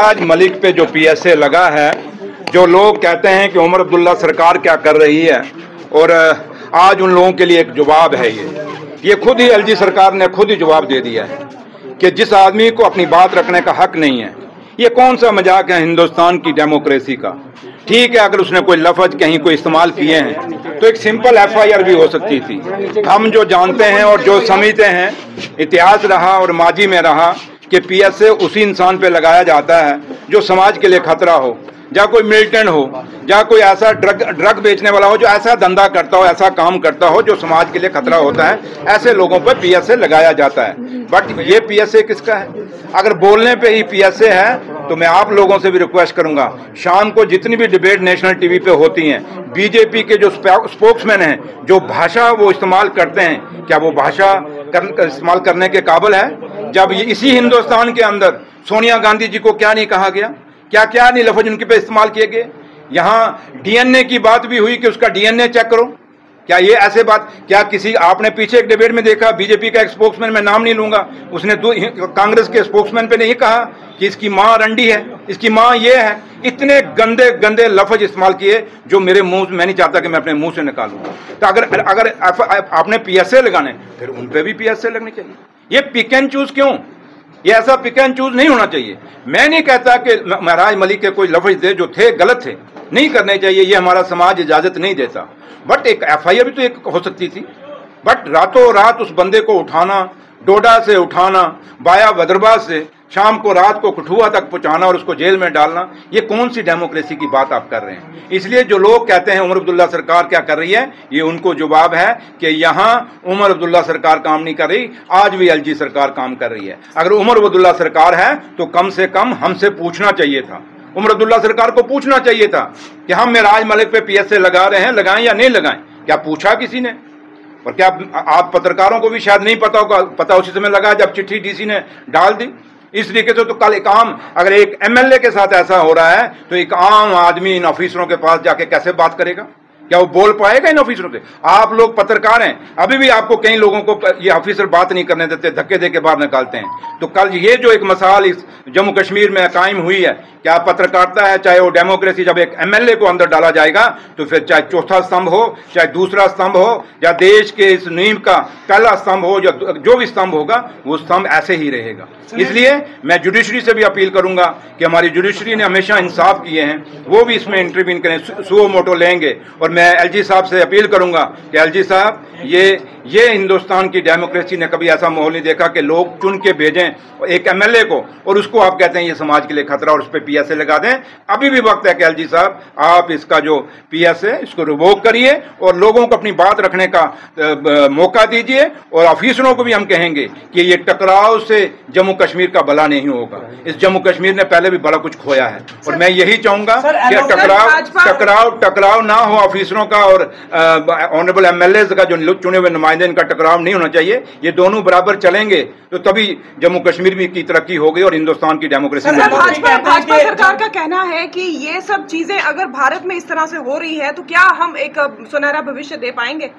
महराज मलिक पे जो पीएसए लगा है, जो लोग कहते हैं कि उमर अब्दुल्ला सरकार क्या कर रही है, और आज उन लोगों के लिए एक जवाब है। ये खुद ही एलजी सरकार ने खुद ही जवाब दे दिया है कि जिस आदमी को अपनी बात रखने का हक नहीं है, ये कौन सा मजाक है हिंदुस्तान की डेमोक्रेसी का। ठीक है, अगर उसने कोई लफ्ज कहीं कोई इस्तेमाल किए हैं तो एक सिंपल एफआईआर भी हो सकती थी। हम जो जानते हैं और जो समझते हैं, इतिहास रहा और माजी में रहा कि पीएसए उसी इंसान पे लगाया जाता है जो समाज के लिए खतरा हो, या कोई मिलिटेंट हो, या कोई ऐसा ड्रग बेचने वाला हो जो ऐसा धंधा करता हो, ऐसा काम करता हो जो समाज के लिए खतरा होता है, ऐसे लोगों पर पीएसए लगाया जाता है। बट ये पीएसए किसका है? अगर बोलने पे ही पीएसए है तो मैं आप लोगों से भी रिक्वेस्ट करूंगा, शाम को जितनी भी डिबेट नेशनल टीवी पे होती हैं, बीजेपी के जो स्पोक्समैन हैं, जो भाषा वो इस्तेमाल करते हैं, क्या वो भाषा इस्तेमाल करने के काबिल है? जब इसी हिंदुस्तान के अंदर सोनिया गांधी जी को क्या नहीं कहा गया, क्या क्या नहीं लफ्ज उनके पे इस्तेमाल किए गए। यहाँ डीएनए की बात भी हुई कि उसका डीएनए चेक करो। क्या ये ऐसे बात, क्या किसी आपने पीछे एक डिबेट में देखा, बीजेपी का एक स्पोक्समैन, मैं नाम नहीं लूंगा, उसने कांग्रेस के स्पोक्समैन पे नहीं कहा कि इसकी माँ रंडी है, इसकी माँ ये है। इतने गंदे गंदे लफ्ज इस्तेमाल किए जो मेरे मुंह, मैं नहीं चाहता कि मैं अपने मुंह से निकालूं। तो अगर आपने पीएसए लगाने, फिर उन पे भी पीएसए लगने चाहिए। ये पिक एंड चूज क्यों? ये ऐसा पिक एंड चूज नहीं होना चाहिए। मैं नहीं कहता कि महराज मलिक के कोई लफ्ज थे जो थे गलत थे, नहीं करने चाहिए, ये हमारा समाज इजाजत नहीं देता। बट एक एफआईआर भी तो एक हो सकती थी। बट रातों रात उस बंदे को उठाना, डोडा से उठाना, बाया वदरबा से शाम को रात को कठुआ तक पहुंचाना और उसको जेल में डालना, ये कौन सी डेमोक्रेसी की बात आप कर रहे हैं? इसलिए जो लोग कहते हैं उमर अब्दुल्ला सरकार क्या कर रही है, ये उनको जवाब है कि यहाँ उमर अब्दुल्ला सरकार काम नहीं कर रही, आज भी एलजी सरकार काम कर रही है। अगर उमर अब्दुल्ला सरकार है तो कम से कम हमसे पूछना चाहिए था, उमर अब्दुल्ला सरकार को पूछना चाहिए था कि हम महराज मलिक पे पीएसए लगा रहे हैं, लगाएं या नहीं लगाएं। क्या पूछा किसी ने? और क्या आप पत्रकारों को भी शायद नहीं पता होगा, पता उसी समय लगा जब चिट्ठी डीसी ने डाल दी। इस तरीके से तो कल एक आम, अगर एक एमएलए के साथ ऐसा हो रहा है तो एक आम आदमी इन ऑफिसरों के पास जाके कैसे बात करेगा? क्या वो बोल पाएगा इन ऑफिसरों से? आप लोग पत्रकार हैं, अभी भी आपको कई लोगों को ये ऑफिसर बात नहीं करने देते, धक्के दे के बाहर निकालते हैं। तो कल ये जो एक मिसाल इस जम्मू कश्मीर में कायम हुई है, क्या पत्रकारिता है, चाहे वो डेमोक्रेसी, जब एक एमएलए को अंदर डाला जाएगा तो फिर चाहे चौथा स्तंभ हो, चाहे दूसरा स्तंभ हो, या देश के इस नींव का पहला स्तंभ हो, जो भी स्तंभ होगा वो स्तंभ ऐसे ही रहेगा। इसलिए मैं जुडिशरी से भी अपील करूंगा कि हमारी जुडिशरी ने हमेशा इंसाफ किए हैं, वो भी इसमें इंटरवीन करें, सुओ मोटो लेंगे। और मैं एलजी साहब से अपील करूंगा कि एलजी साहब, ये हिंदुस्तान की डेमोक्रेसी ने कभी ऐसा माहौल नहीं देखा कि लोग चुन के भेजें एक एमएलए को और उसको आप कहते हैं ये समाज के लिए खतरा और उस पर पीएसए लगा दें। अभी भी वक्त है कि एलजी साहब आप इसका जो पीएसए इसको रिवोक करिए और लोगों को अपनी बात रखने का मौका दीजिए। और ऑफिसरों को भी हम कहेंगे कि ये टकराव से जम्मू कश्मीर का भला नहीं होगा। इस जम्मू कश्मीर ने पहले भी बड़ा कुछ खोया है और मैं यही चाहूंगा कि टकराव ना हो ऑफिसरों का और ऑनरेबल एमएलए का, जो चुने हुए नुमाइंदे, इनका टकराव नहीं होना चाहिए। ये दोनों बराबर चलेंगे तो तभी जम्मू कश्मीर भी की तरक्की होगी और हिंदुस्तान की डेमोक्रेसी में। भाजपा सरकार का कहना है कि ये सब चीजें अगर भारत में इस तरह से हो रही है तो क्या हम एक सुनहरा भविष्य दे पाएंगे?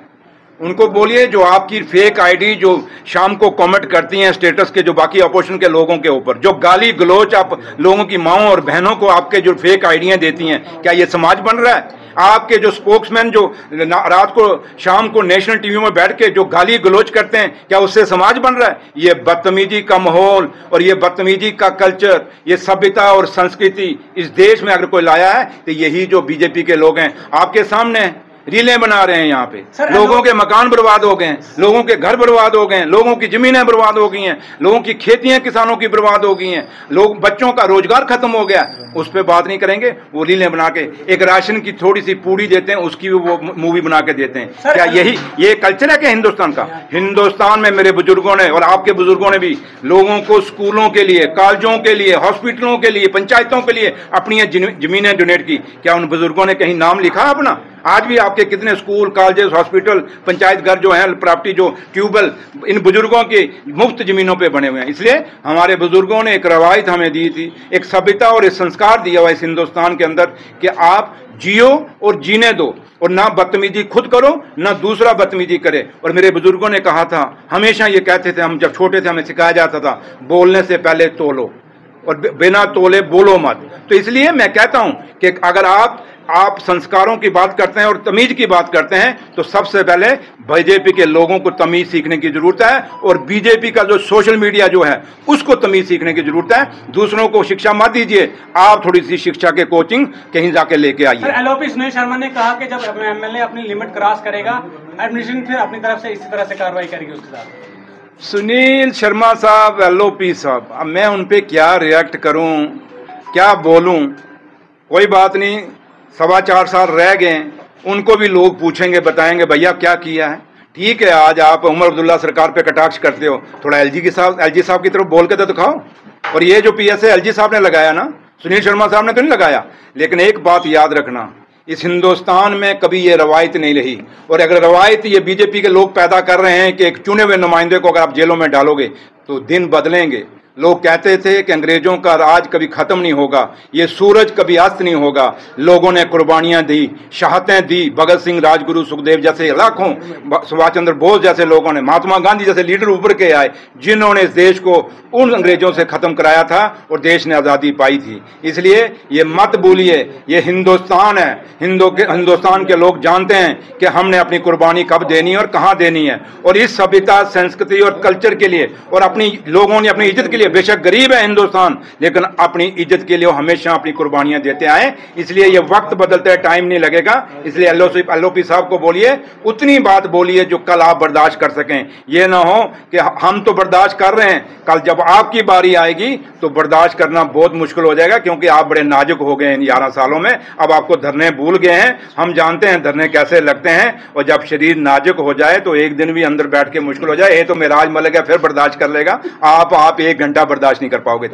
उनको बोलिए जो आपकी फेक आईडी जो शाम को कमेंट करती हैं स्टेटस के, जो बाकी अपोजिशन के लोगों के ऊपर जो गाली गलोच आप लोगों की माओं और बहनों को आपके जो फेक आईडियां देती हैं, क्या ये समाज बन रहा है? आपके जो स्पोक्समैन जो रात को शाम को नेशनल टीवी में बैठ के जो गाली गलोच करते हैं, क्या उससे समाज बन रहा है? ये बदतमीजी का माहौल और ये बदतमीजी का कल्चर, ये सभ्यता और संस्कृति इस देश में अगर कोई लाया है तो यही जो बीजेपी के लोग हैं आपके सामने रीलें बना रहे हैं। यहाँ पे लोगों के मकान बर्बाद हो गए हैं, लोगों के घर बर्बाद हो गए हैं, लोगों की जमीनें बर्बाद हो गई हैं, लोगों की खेतियां किसानों की बर्बाद हो गई हैं, लोग बच्चों का रोजगार खत्म हो गया। उस पर बात नहीं करेंगे, वो रीलें बना के एक राशन की थोड़ी सी पूड़ी देते हैं, उसकी भी वो मूवी बना के देते हैं। क्या यही ये कल्चर है क्या हिंदुस्तान का? हिंदुस्तान में मेरे बुजुर्गों ने और आपके बुजुर्गों ने भी लोगों को स्कूलों के लिए, कॉलेजों के लिए, हॉस्पिटलों के लिए, पंचायतों के लिए अपनी जमीनें डोनेट की। क्या उन बुजुर्गों ने कहीं नाम लिखा अपना? आज भी आपके कितने स्कूल, कॉलेजेस, हॉस्पिटल, पंचायत घर जो हैं, प्रॉपर्टी जो ट्यूबवेल इन बुजुर्गों की मुफ्त जमीनों पे बने हुए हैं। इसलिए हमारे बुजुर्गों ने एक रवायत हमें दी थी, एक सभ्यता और एक संस्कार दिया हुआ इस हिंदुस्तान के अंदर कि आप जियो और जीने दो और ना बदतमीजी खुद करो ना दूसरा बदतमीजी करे। और मेरे बुजुर्गों ने कहा था, हमेशा ये कहते थे, हम जब छोटे थे हमें सिखाया जाता था, बोलने से पहले तोलो। और बिना तोले बोलो मत। तो इसलिए मैं कहता हूं कि अगर आप संस्कारों की बात करते हैं और तमीज की बात करते हैं तो सबसे पहले बीजेपी के लोगों को तमीज सीखने की जरूरत है, और बीजेपी का जो सोशल मीडिया जो है उसको तमीज सीखने की जरूरत है। दूसरों को शिक्षा मत दीजिए, आप थोड़ी सी शिक्षा के कोचिंग कहीं जाके लेके आइए। एलओपी सुनील शर्मा ने कहा कि जब एमएलए अपनी लिमिट क्रॉस करेगा, एडमिनिस्ट्रेशन फिर अपनी तरफ से इसी तरह से कार्रवाई करेगी उसके साथ। सुनील शर्मा साहब, एलओपी साहब, अब मैं उन पे क्या रिएक्ट करूं, क्या बोलूं? कोई बात नहीं, 4.25 साल रह गए, उनको भी लोग पूछेंगे, बताएंगे भैया क्या किया है। ठीक है, आज आप उमर अब्दुल्ला सरकार पे कटाक्ष करते हो, थोड़ा एलजी साहब की तरफ बोल के तो दिखाओ। और ये जो पीएसए एलजी साहब ने लगाया ना, सुनील शर्मा साहब ने तो नहीं लगाया। लेकिन एक बात याद रखना, इस हिंदुस्तान में कभी ये रवायत नहीं रही, और अगर रवायत ये बीजेपी के लोग पैदा कर रहे हैं कि एक चुने हुए नुमाइंदे को अगर आप जेलों में डालोगे तो दिन बदलेंगे। लोग कहते थे कि अंग्रेजों का राज कभी खत्म नहीं होगा, ये सूरज कभी अस्त नहीं होगा। लोगों ने कुर्बानियां दी, शहादतें दी, भगत सिंह, राजगुरु, सुखदेव जैसे लाखों, सुभाष चंद्र बोस जैसे लोगों ने, महात्मा गांधी जैसे लीडर उभर के आए जिन्होंने इस देश को उन अंग्रेजों से खत्म कराया था और देश ने आजादी पाई थी। इसलिए ये मत भूलिए, ये हिंदुस्तान है। हिंदुस्तान के लोग जानते हैं कि हमने अपनी कुर्बानी कब देनी है और कहां देनी है, और इस सभ्यता, संस्कृति और कल्चर के लिए, और अपनी लोगों ने अपनी इज्जत के लिए, बेशक गरीब है हिंदुस्तान लेकिन अपनी इज्जत के लिए वो हमेशा अपनी कुर्बानियां देते आए। इसलिए ये वक्त बदलते है, टाइम नहीं लगेगा। इसलिए एलओपी साहब को बोलिए, उतनी बात बोलिए जो कल आप बर्दाश्त कर सकें। ये ना हो कि हम तो बर्दाश्त कर रहे हैं, कल जब आपकी बारी आएगी तो बर्दाश्त करना बहुत मुश्किल हो जाएगा, क्योंकि आप बड़े नाजुक हो गए इन 11 सालों में। अब आपको धरने भूल गए हैं, हम जानते हैं धरने कैसे लगते हैं, और जब शरीर नाजुक हो जाए तो एक दिन भी अंदर बैठ के मुश्किल हो जाए। ये तो मेराज मलिक है, फिर बर्दाश्त कर लेगा, आप 1 घंटा बर्दाश्त नहीं कर पाओगे।